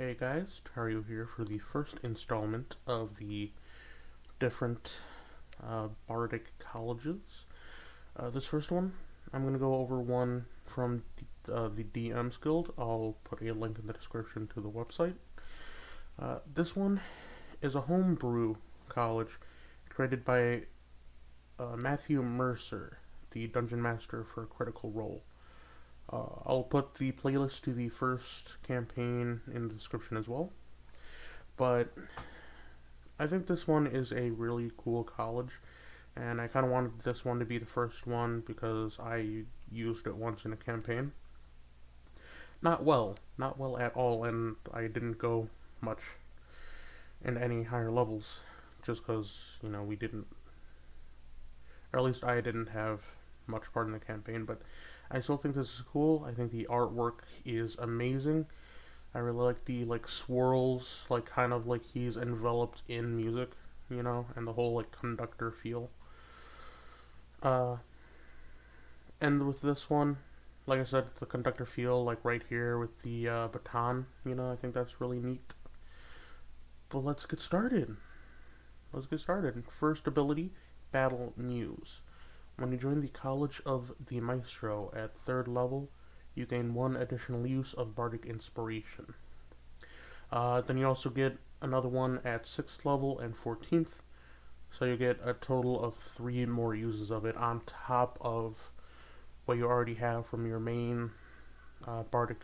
Hey guys, Tario here for the first installment of the different bardic colleges. This first one, I'm going to go over one from the DM's Guild. I'll put a link in the description to the website. This one is a homebrew college created by Matthew Mercer, the Dungeon Master for Critical Role. I'll put the playlist to the first campaign in the description as well. But I think this one is a really cool college, and I kind of wanted this one to be the first one because I used it once in a campaign. Not well at all, and I didn't go much in any higher levels just because, we didn't, or at least I didn't have much part in the campaign, but I still think this is cool. I think the artwork is amazing. I really like the swirls, kind of like he's enveloped in music, and the whole conductor feel. Uh, and with this one, like I said, the conductor feel right here with the baton. I think that's really neat. But let's get started. First ability, Battle Muse. When you join the College of the Maestro at 3rd level, you gain 1 additional use of Bardic Inspiration. Then you also get another one at 6th level and 14th, so you get a total of 3 more uses of it on top of what you already have from your main Bardic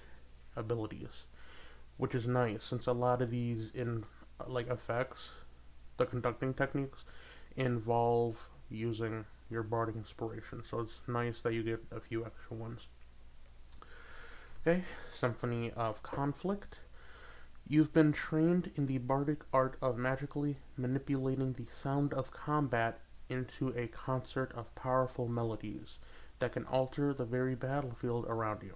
abilities, which is nice since a lot of these effects, the conducting techniques, involve using your Bardic Inspiration, so it's nice that you get a few extra ones. Okay, Symphony of Conflict. You've been trained in the bardic art of magically manipulating the sound of combat into a concert of powerful melodies that can alter the very battlefield around you.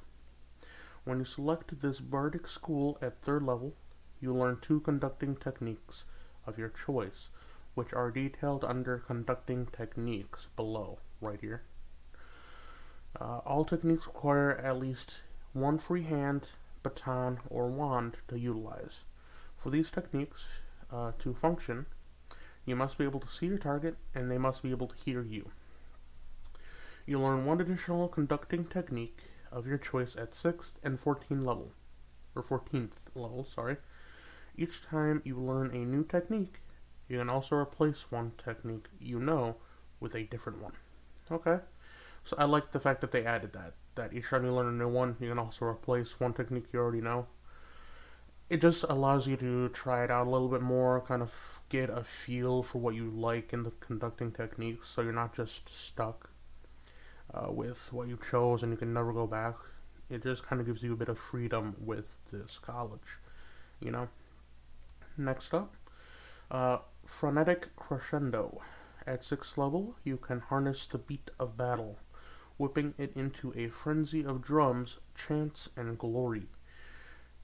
When you select this bardic school at 3rd level, you learn 2 conducting techniques of your choice, which are detailed under conducting techniques below, right here. All techniques require at least 1 free hand, baton, or wand to utilize. For these techniques to function, you must be able to see your target, and they must be able to hear you. You learn 1 additional conducting technique of your choice at 6th and 14th level, sorry. Each time you learn a new technique, you can also replace one technique with a different one. Okay. So I like the fact that they added that each time you learn a new one, you can also replace one technique you already know. It just allows you to try it out a little bit more, kind of get a feel for what you like in the conducting techniques, so you're not just stuck with what you chose and you can never go back. It just kind of gives you a bit of freedom with this college, Next up, Frantic Crescendo. At 6th level, you can harness the beat of battle, whipping it into a frenzy of drums, chants, and glory.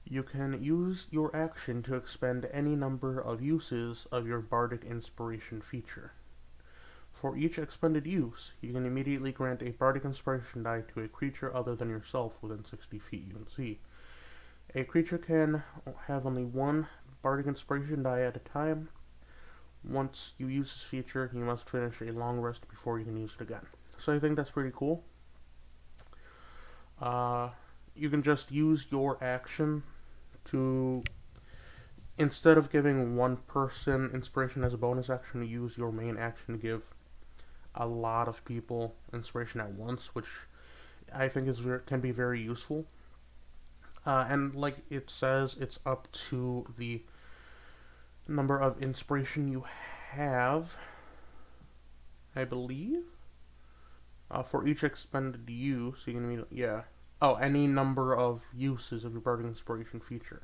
You can use your action to expend any number of uses of your Bardic Inspiration feature. For each expended use, you can immediately grant a Bardic Inspiration die to a creature other than yourself within 60 feet. You can see. A creature can have only 1 Bardic Inspiration die at a time. Once you use this feature, you must finish a long rest before you can use it again. So I think that's pretty cool. You can just use your action to, instead of giving one person inspiration as a bonus action, use your main action to give a lot of people inspiration at once, which I think can be very useful. And like it says, it's up to the number of inspiration you have, I believe, for each expended use. You can any number of uses of your Bardic Inspiration feature.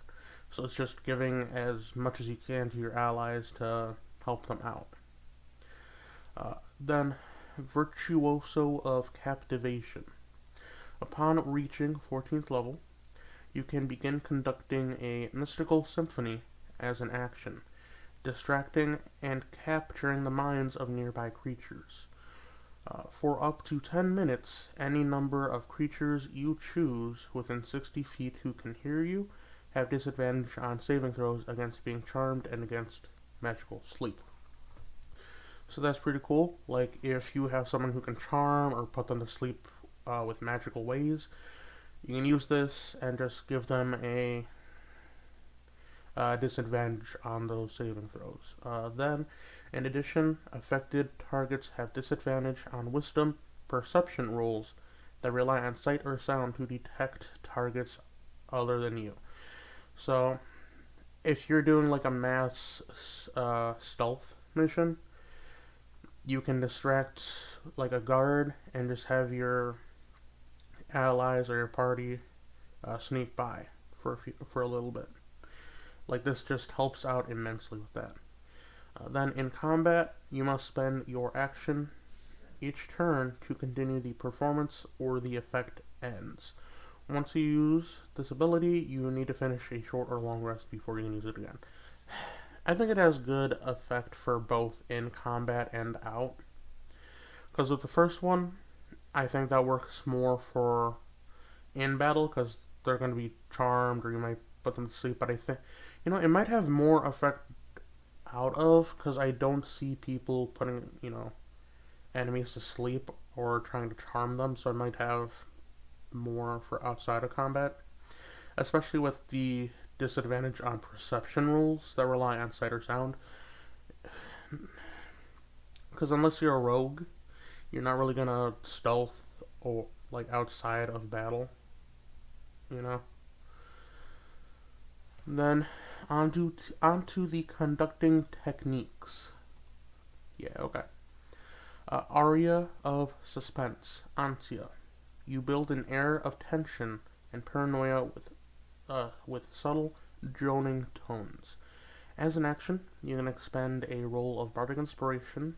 So it's just giving as much as you can to your allies to help them out. Then, Virtuoso of Captivation. Upon reaching 14th level, you can begin conducting a mystical symphony as an action, distracting and capturing the minds of nearby creatures. For up to 10 minutes, any number of creatures you choose within 60 feet who can hear you have disadvantage on saving throws against being charmed and against magical sleep. So that's pretty cool. Like, if you have someone who can charm or put them to sleep with magical ways, you can use this and just give them a disadvantage on those saving throws. Then, in addition, affected targets have disadvantage on wisdom perception rolls that rely on sight or sound to detect targets other than you. So, if you're doing like a mass stealth mission, you can distract like a guard and just have your allies or your party sneak by for a little bit. Like, this just helps out immensely with that. Then in combat, you must spend your action each turn to continue the performance or the effect ends. Once you use this ability, you need to finish a short or long rest before you can use it again. I think it has good effect for both in combat and out. Because with the first one, I think that works more for in battle, because they're going to be charmed or you might put them to sleep. But I think, it might have more effect out of, because I don't see people putting, enemies to sleep or trying to charm them, so it might have more for outside of combat, especially with the disadvantage on perception rules that rely on sight or sound. Because unless you're a rogue, you're not really gonna stealth or like outside of battle, Then onto the conducting techniques. Yeah, okay. Aria of suspense, Ansia. You build an air of tension and paranoia with subtle, droning tones. As an action, you can expend a roll of bardic inspiration.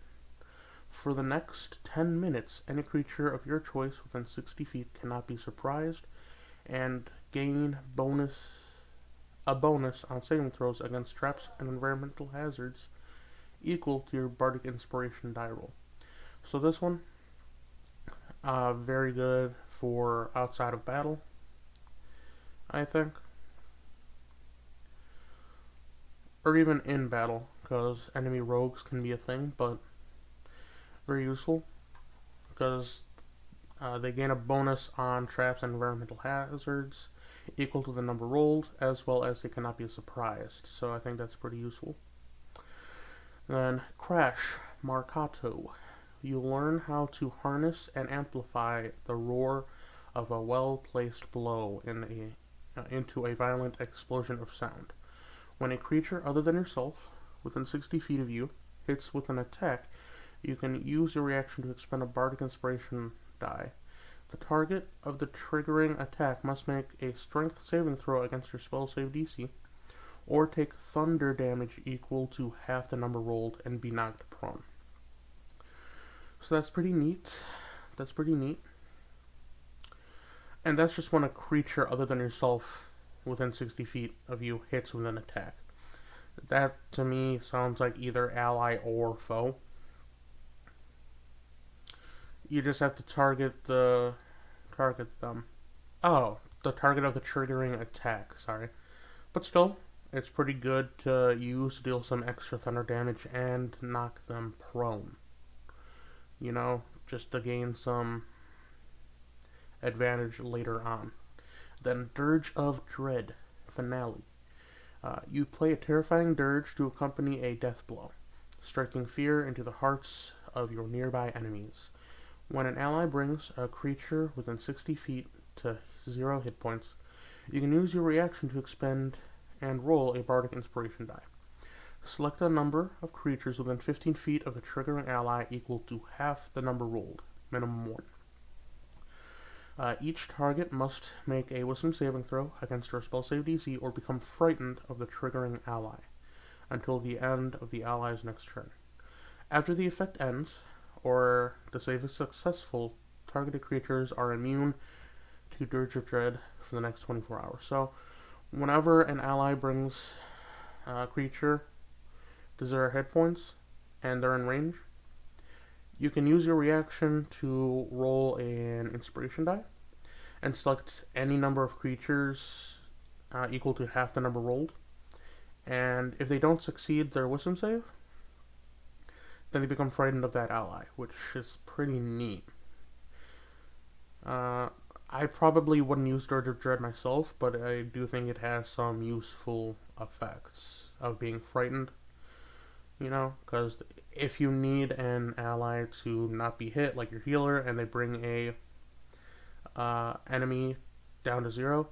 For the next 10 minutes, any creature of your choice within 60 feet cannot be surprised, and gain a bonus on saving throws against traps and environmental hazards equal to your bardic inspiration die roll. So this one, very good for outside of battle, I think. Or even in battle, because enemy rogues can be a thing, but very useful, because they gain a bonus on traps and environmental hazards equal to the number rolled, as well as they cannot be surprised, so I think that's pretty useful. Then, Crash, Marcato. You learn how to harness and amplify the roar of a well-placed blow into a violent explosion of sound. When a creature other than yourself, within 60 feet of you, hits with an attack, you can use your reaction to expend a bardic inspiration die. The target of the triggering attack must make a strength saving throw against your spell save DC, or take thunder damage equal to half the number rolled and be knocked prone. So that's pretty neat. And that's just when a creature other than yourself within 60 feet of you hits with an attack. That, to me, sounds like either ally or foe. You just have to target them. Oh, the target of the triggering attack, sorry. But still, it's pretty good to use to deal some extra thunder damage and knock them prone. Just to gain some advantage later on. Then Dirge of Dread, Finale. You play a terrifying dirge to accompany a death blow, striking fear into the hearts of your nearby enemies. When an ally brings a creature within 60 feet to 0 hit points, you can use your reaction to expend and roll a bardic inspiration die. Select a number of creatures within 15 feet of the triggering ally equal to half the number rolled, minimum 1. Each target must make a wisdom saving throw against your spell save DC or become frightened of the triggering ally until the end of the ally's next turn. After the effect ends, or the save is successful, targeted creatures are immune to Dirge of Dread for the next 24 hours. So, whenever an ally brings a creature to 0 hit points and they're in range, you can use your reaction to roll an inspiration die and select any number of creatures equal to half the number rolled. And if they don't succeed their wisdom save, then they become frightened of that ally, which is pretty neat. I probably wouldn't use Dirge of Dread myself, but I do think it has some useful effects of being frightened. Because if you need an ally to not be hit, like your healer, and they bring a enemy down to 0,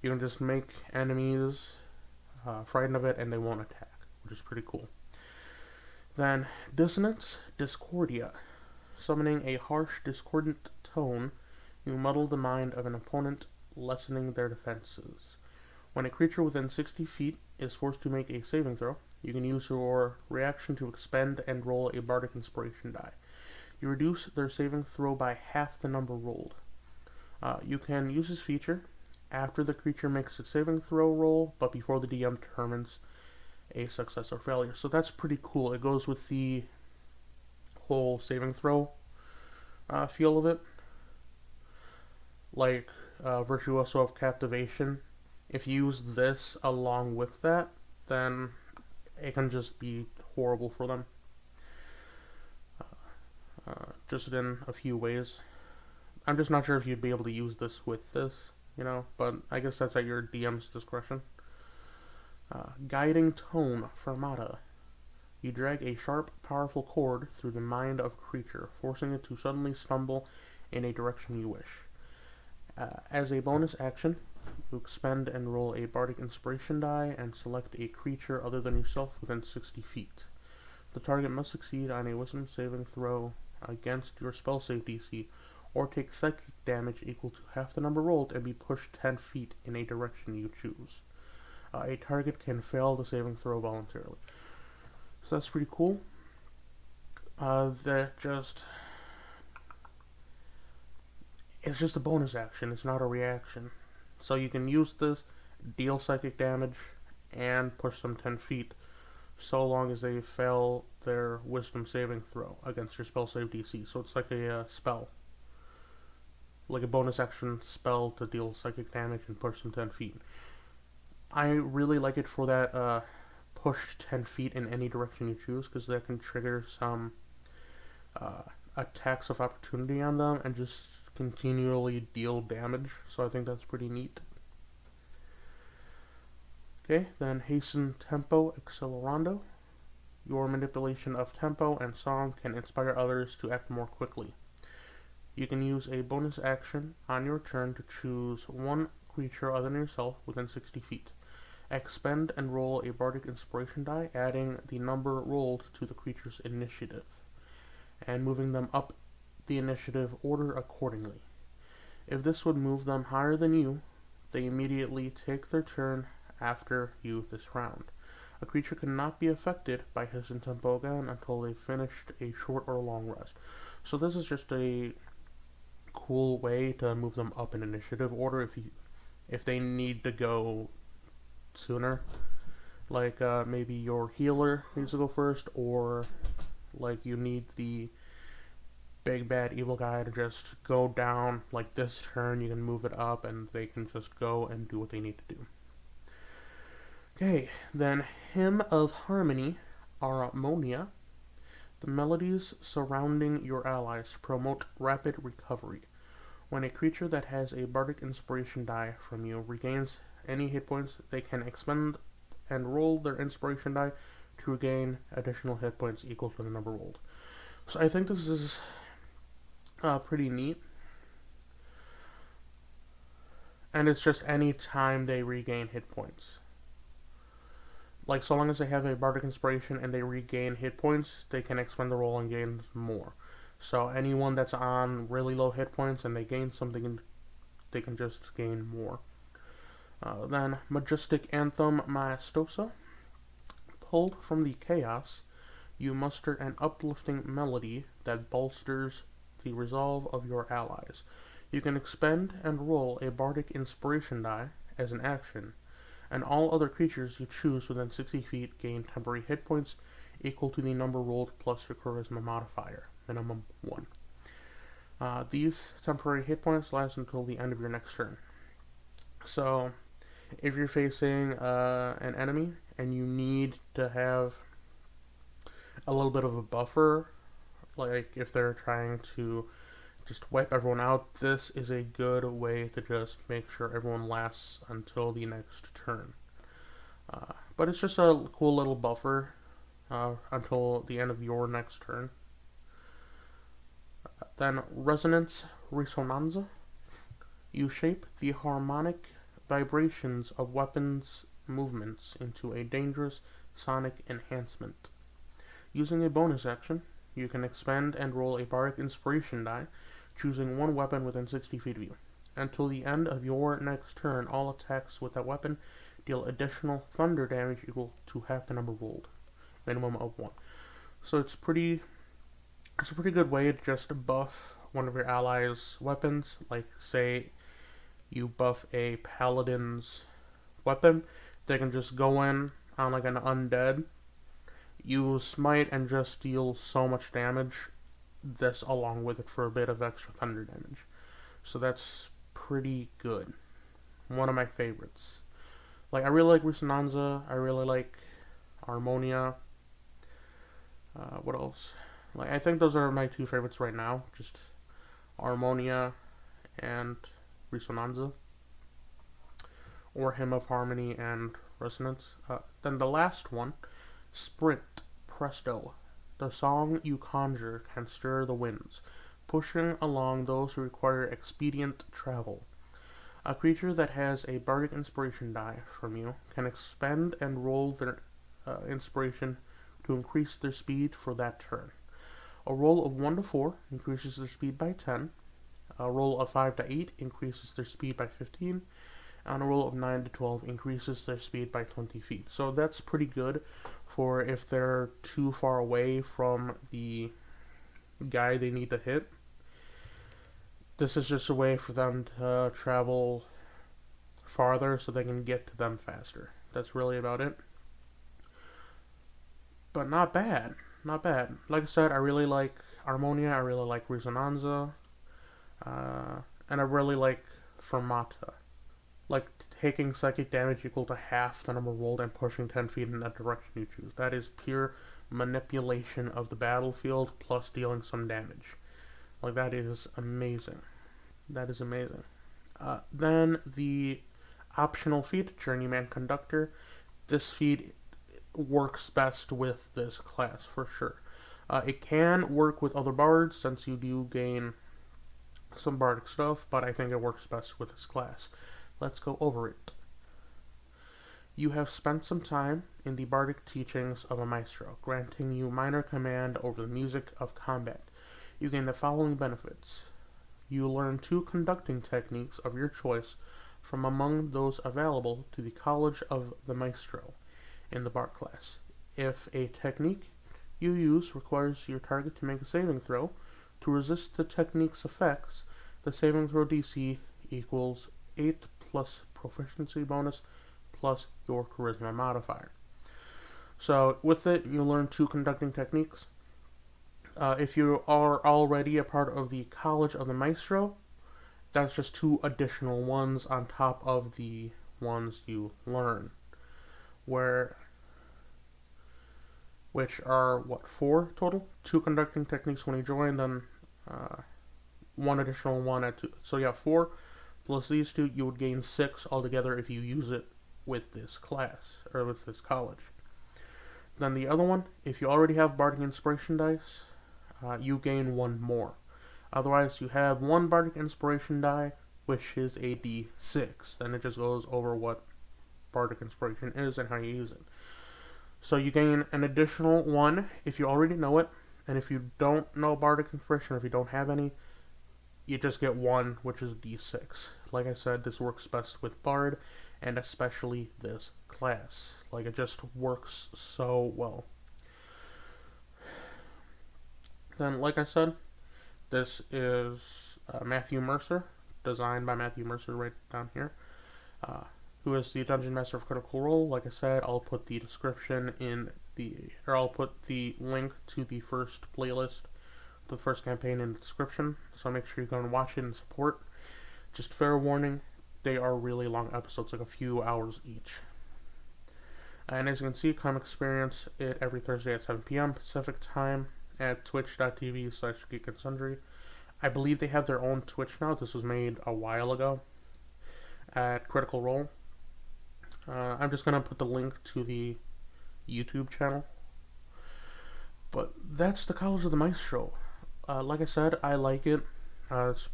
you can just make enemies frightened of it and they won't attack, which is pretty cool. Then, Dissonance Discordia. Summoning a harsh, discordant tone, you muddle the mind of an opponent, lessening their defenses. When a creature within 60 feet is forced to make a saving throw, you can use your reaction to expend and roll a Bardic Inspiration die. You reduce their saving throw by half the number rolled. You can use this feature after the creature makes its saving throw roll, but before the DM determines a success or failure. So that's pretty cool. It goes with the whole saving throw feel of it. Like Virtuoso of Captivation. If you use this along with that, then it can just be horrible for them. Just in a few ways. I'm just not sure if you'd be able to use this with this, but I guess that's at your DM's discretion. Guiding Tone, Fermata. You drag a sharp, powerful cord through the mind of a creature, forcing it to suddenly stumble in a direction you wish. As a bonus action, you expend and roll a Bardic Inspiration die and select a creature other than yourself within 60 feet. The target must succeed on a Wisdom saving throw against your spell save DC, or take psychic damage equal to half the number rolled and be pushed 10 feet in a direction you choose. A target can fail the saving throw voluntarily. So that's pretty cool. It's just a bonus action, it's not a reaction. So you can use this, deal psychic damage, and push them 10 feet, so long as they fail their wisdom saving throw against your spell save DC. So it's like a spell. Like a bonus action spell to deal psychic damage and push them 10 feet. I really like it for that push 10 feet in any direction you choose, because that can trigger some attacks of opportunity on them and just continually deal damage. So I think that's pretty neat. Okay, then Hasten Tempo Accelerando. Your manipulation of tempo and song can inspire others to act more quickly. You can use a bonus action on your turn to choose one creature other than yourself within 60 feet. Expend and roll a Bardic Inspiration die, adding the number rolled to the creature's initiative, and moving them up the initiative order accordingly. If this would move them higher than you, they immediately take their turn after you this round. A creature cannot be affected by Hasten Tempo again until they've finished a short or long rest. So this is just a cool way to move them up in initiative order if they need to go sooner. Like maybe your healer needs to go first, or like you need the big bad evil guy to just go down like this turn. You can move it up and they can just go and do what they need to do. Okay, then Hymn of Harmony, Armonia. The melodies surrounding your allies promote rapid recovery. When a creature that has a Bardic Inspiration die from you regains any hit points, they can expend and roll their Inspiration die to regain additional hit points equal to the number rolled. So I think this is pretty neat. And it's just any time they regain hit points. Like, so long as they have a Bardic Inspiration and they regain hit points, they can expend the roll and gain more. So anyone that's on really low hit points and they gain something, they can just gain more. Then Majestic Anthem Maestoso. Pulled from the chaos, you muster an uplifting melody that bolsters the resolve of your allies. You can expend and roll a Bardic Inspiration die as an action, and all other creatures you choose within 60 feet gain temporary hit points equal to the number rolled plus your charisma modifier, minimum 1. These temporary hit points last until the end of your next turn. So, if you're facing an enemy and you need to have a little bit of a buffer, like if they're trying to just wipe everyone out, this is a good way to just make sure everyone lasts until the next turn. But it's just a cool little buffer until the end of your next turn. Then Risonanza. You shape the harmonic vibrations of weapons' movements into a dangerous sonic enhancement. Using a bonus action, you can expend and roll a Bardic Inspiration die, choosing one weapon within 60 feet of you. Until the end of your next turn, all attacks with that weapon deal additional thunder damage equal to half the number rolled, minimum of 1. So it's a pretty good way to just buff one of your allies' weapons. Like, say you buff a paladin's weapon, they can just go in on like an undead, use smite, and just deal so much damage. This along with it for a bit of extra thunder damage. So that's pretty good. One of my favorites. Like, I really like Risonanza. I really like Armonia. What else? Like, I think those are my two favorites right now. Just Armonia and Risonanza. Or Hymn of Harmony and Resonance. Then the last one, Sprint, Presto. The song you conjure can stir the winds, pushing along those who require expedient travel. A creature that has a Bardic Inspiration die from you can expend and roll their inspiration to increase their speed for that turn. A roll of 1 to 4 increases their speed by 10. A roll of 5 to 8 increases their speed by 15. And a roll of 9 to 12 increases their speed by 20 feet. So that's pretty good for if they're too far away from the guy they need to hit. This is just a way for them to travel farther so they can get to them faster. That's really about it. But not bad. Not bad. Like I said, I really like Armonia, I really like Risonanza, and I really like Fermata. Like taking psychic damage equal to half the number rolled and pushing 10 feet in that direction you choose. That is pure manipulation of the battlefield plus dealing some damage. Like, that is amazing. That is amazing. Then the optional feat, Journeyman Conductor. This feat works best with this class for sure. It can work with other bards since you do gain some bardic stuff, but I think it works best with this class. Let's go over it. You have spent some time in the bardic teachings of a Maestro, granting you minor command over the music of combat. You gain the following benefits. You learn 2 conducting techniques of your choice from among those available to the College of the Maestro in the Bard class. If a technique you use requires your target to make a saving throw, to resist the technique's effects, the saving throw DC equals 8 plus proficiency bonus plus your charisma modifier. So with it, you learn 2 conducting techniques. If you are already a part of the College of the Maestro, that's just 2 additional ones on top of the ones you learn. Which are, 4 total? 2 conducting techniques when you join, then 1 additional one at 2. So yeah, 4 plus these 2, you would gain 6 altogether if you use it with this class, or with this college. Then the other one, if you already have Bardic Inspiration dice, you gain 1 more. Otherwise, you have 1 Bardic Inspiration die, which is a D6. Then it just goes over what Bardic Inspiration is and how you use it. So you gain an additional 1 if you already know it, and if you don't know Bardic Inspiration, or if you don't have any, you just get 1, which is D6. Like I said, this works best with Bard, and especially this class. Like, it just works so well. Then, like I said, this is Matthew Mercer, designed by Matthew Mercer right down here, who is the Dungeon Master of Critical Role. Like I said, I'll put the description I'll put the link to the first playlist, the first campaign in the description, so make sure you go and watch it and support. Just fair warning, they are really long episodes, like a few hours each. And as you can see, come experience it every Thursday at 7 p.m. Pacific time at twitch.tv/Geek and Sundry. I believe they have their own Twitch now. This was made a while ago at Critical Role. I'm just going to put the link to the YouTube channel. But that's the College of the Maestro. Like I said, I like it. It's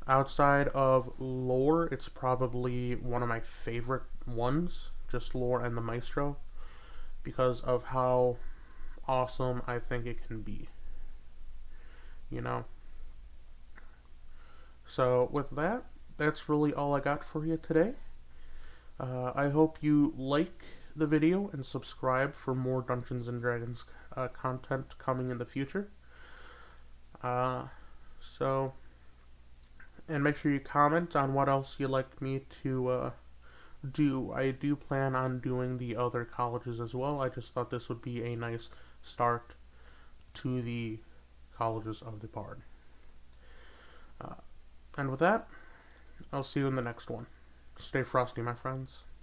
outside of lore, it's probably one of my favorite ones. Just lore and the Maestro. Because of how awesome I think it can be. You know? So with that, that's really all I got for you today. I hope you like the video and subscribe for more Dungeons and Dragons content coming in the future. And make sure you comment on what else you'd like me to do. I do plan on doing the other colleges as well. I just thought this would be a nice start to the colleges of the Bard. And with that, I'll see you in the next one. Stay frosty, my friends.